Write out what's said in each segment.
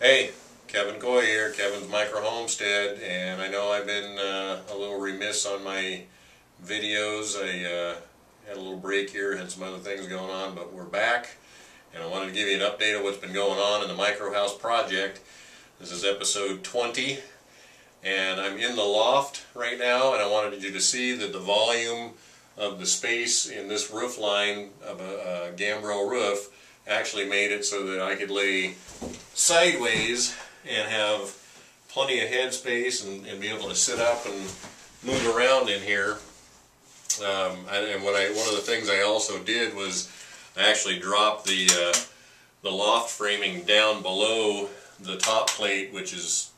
Hey, Kevin Coy here, Kevin's Micro Homestead, and I know I've been a little remiss on my videos. I had a little break here, had some other things going on, but we're back, and I wanted to give you an update of what's been going on in the Micro House project. This is episode 20, and I'm in the loft right now, and I wanted you to see that the volume of the space in this roof line of a gambrel roof actually made it so that I could lay sideways and have plenty of head space and be able to sit up and move around in here. And one of the things I also did was I actually dropped the loft framing down below the top plate, which is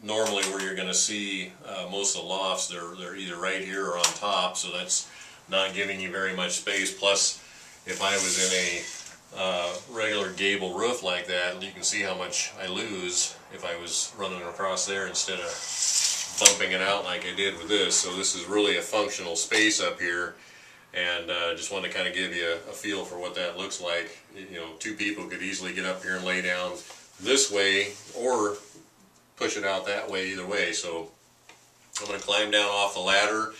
normally where you're going to see most of the lofts. They're either right here or on top, so that's not giving you very much space. Plus, if I was in a regular gable roof like that, you can see how much I lose if I was running across there instead of bumping it out like I did with this. So this is really a functional space up here, and just wanted to kind of give you a feel for what that looks like. You know, two people could easily get up here and lay down this way or push it out that way, either way. So I'm going to climb down off the ladder,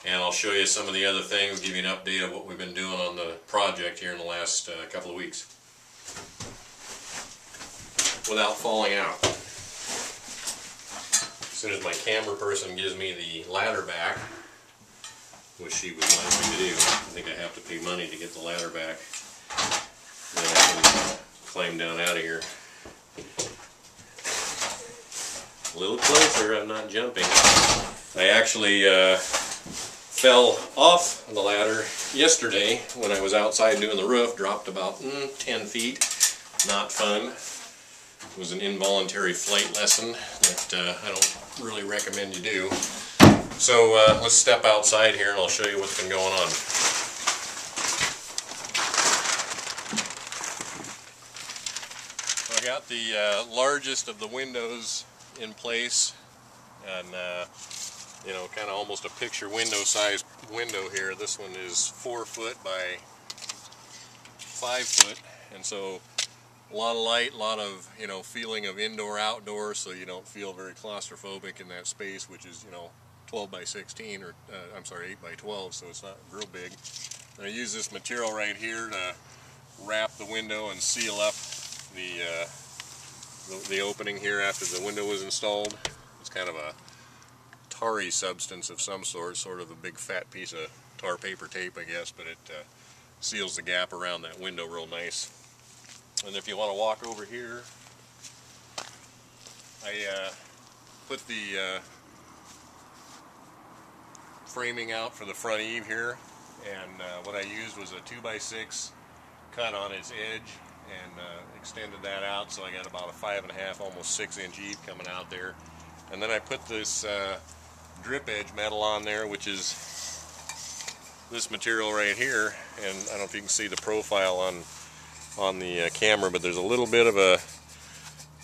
and I'll show you some of the other things, give you an update of what we've been doing on the project here in the last couple of weeks without falling out. As soon as my camera person gives me the ladder back, which she would like me to do, I think I have to pay money to get the ladder back, then I can climb down out of here. A little closer, I'm not jumping. I actually fell off the ladder yesterday when I was outside doing the roof, dropped about 10 feet. Not fun. It was an involuntary flight lesson that I don't really recommend you do. So let's step outside here and I'll show you what's been going on. I got the largest of the windows in place, and you know, kind of almost a picture window size window here. This one is 4 foot by 5 foot, and so a lot of light, a lot of, you know, feeling of indoor outdoor, so you don't feel very claustrophobic in that space, which is, you know, 12 by 16, or I'm sorry, 8 by 12, so it's not real big. And I use this material right here to wrap the window and seal up the opening here after the window was installed. It's kind of a tarry substance of some sort of a big fat piece of tar paper tape, I guess, but it seals the gap around that window real nice. And if you want to walk over here, I put the framing out for the front eave here, and what I used was a 2x6 cut on its edge, and extended that out, so I got about a 5.5, almost 6-inch eave coming out there. And then I put this drip edge metal on there, which is this material right here, and I don't know if you can see the profile on the camera, but there's a little bit of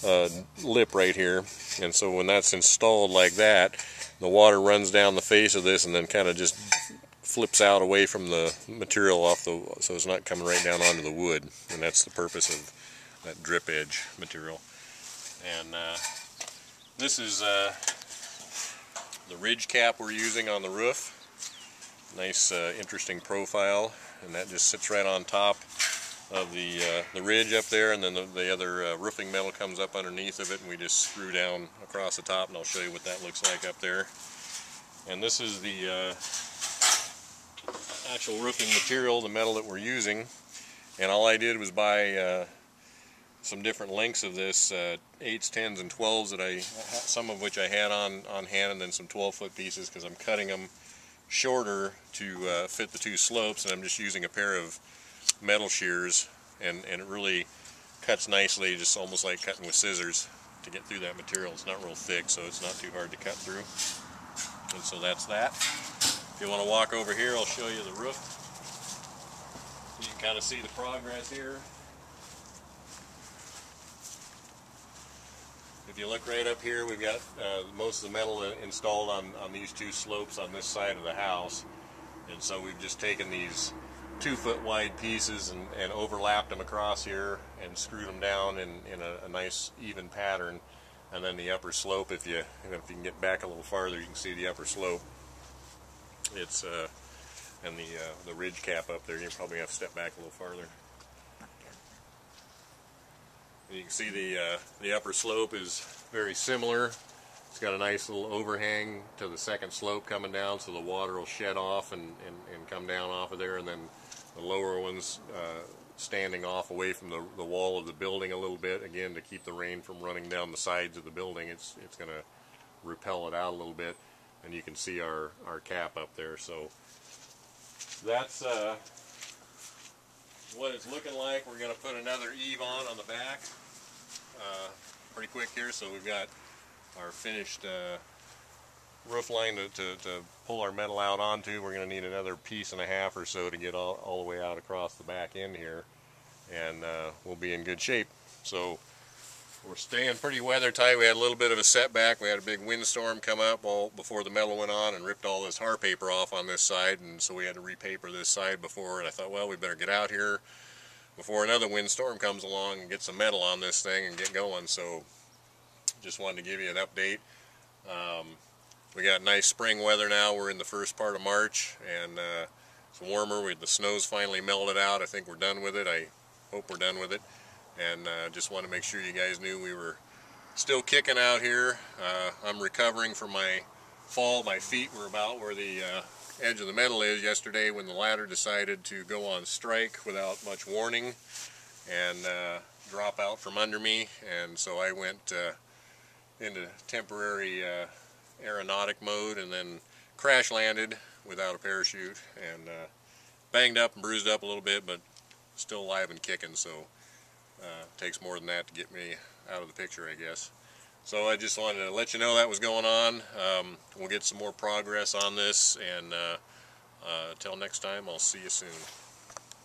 a lip right here, and so when that's installed like that, the water runs down the face of this and then kind of just flips out away from the material off so it's not coming right down onto the wood, and that's the purpose of that drip edge material. And this is the ridge cap we're using on the roof. Nice interesting profile, and that just sits right on top of the ridge up there, and then the other roofing metal comes up underneath of it, and we just screw down across the top, and I'll show you what that looks like up there. And this is the actual roofing material, the metal that we're using, and all I did was buy some different lengths of this, 8s, 10s, and 12s, that some of which I had on hand, and then some 12-foot pieces, because I'm cutting them shorter to fit the two slopes, and I'm just using a pair of metal shears, and it really cuts nicely, just almost like cutting with scissors to get through that material. It's not real thick, so it's not too hard to cut through. And so that's that. If you want to walk over here, I'll show you the roof. You can kind of see the progress here. If you look right up here, we've got most of the metal installed on these two slopes on this side of the house. And so we've just taken these 2-foot wide pieces and overlapped them across here and screwed them down in a nice even pattern. And then the upper slope, if you can get back a little farther, you can see the upper slope. It's and the ridge cap up there. You probably have to step back a little farther. You can see the upper slope is very similar. It's got a nice little overhang to the second slope coming down, so the water will shed off and come down off of there, and then the lower ones standing off away from the wall of the building a little bit, again to keep the rain from running down the sides of the building. It's going to repel it out a little bit, and you can see our cap up there. So that's what it's looking like. We're going to put another eave on the back pretty quick here, so we've got our finished roof line to pull our metal out onto. We're going to need another piece and a half or so to get all the way out across the back end here, and we'll be in good shape. So we're staying pretty weather tight. We had a little bit of a setback. We had a big windstorm come up before the metal went on and ripped all this har paper off on this side, and so we had to repaper this side before, and I thought, well, we better get out here before another windstorm comes along and get some metal on this thing and get going. So just wanted to give you an update. We got nice spring weather now. We're in the first part of March, and it's warmer. The snow's finally melted out. I think we're done with it. I hope we're done with it. And just want to make sure you guys knew we were still kicking out here. I'm recovering from my fall. My feet were about where the edge of the metal is yesterday when the ladder decided to go on strike without much warning and drop out from under me. And so I went into temporary aeronautic mode and then crash landed without a parachute, and banged up and bruised up a little bit, but still alive and kicking. So takes more than that to get me out of the picture, I guess. So I just wanted to let you know that was going on. We'll get some more progress on this, and until next time, I'll see you soon.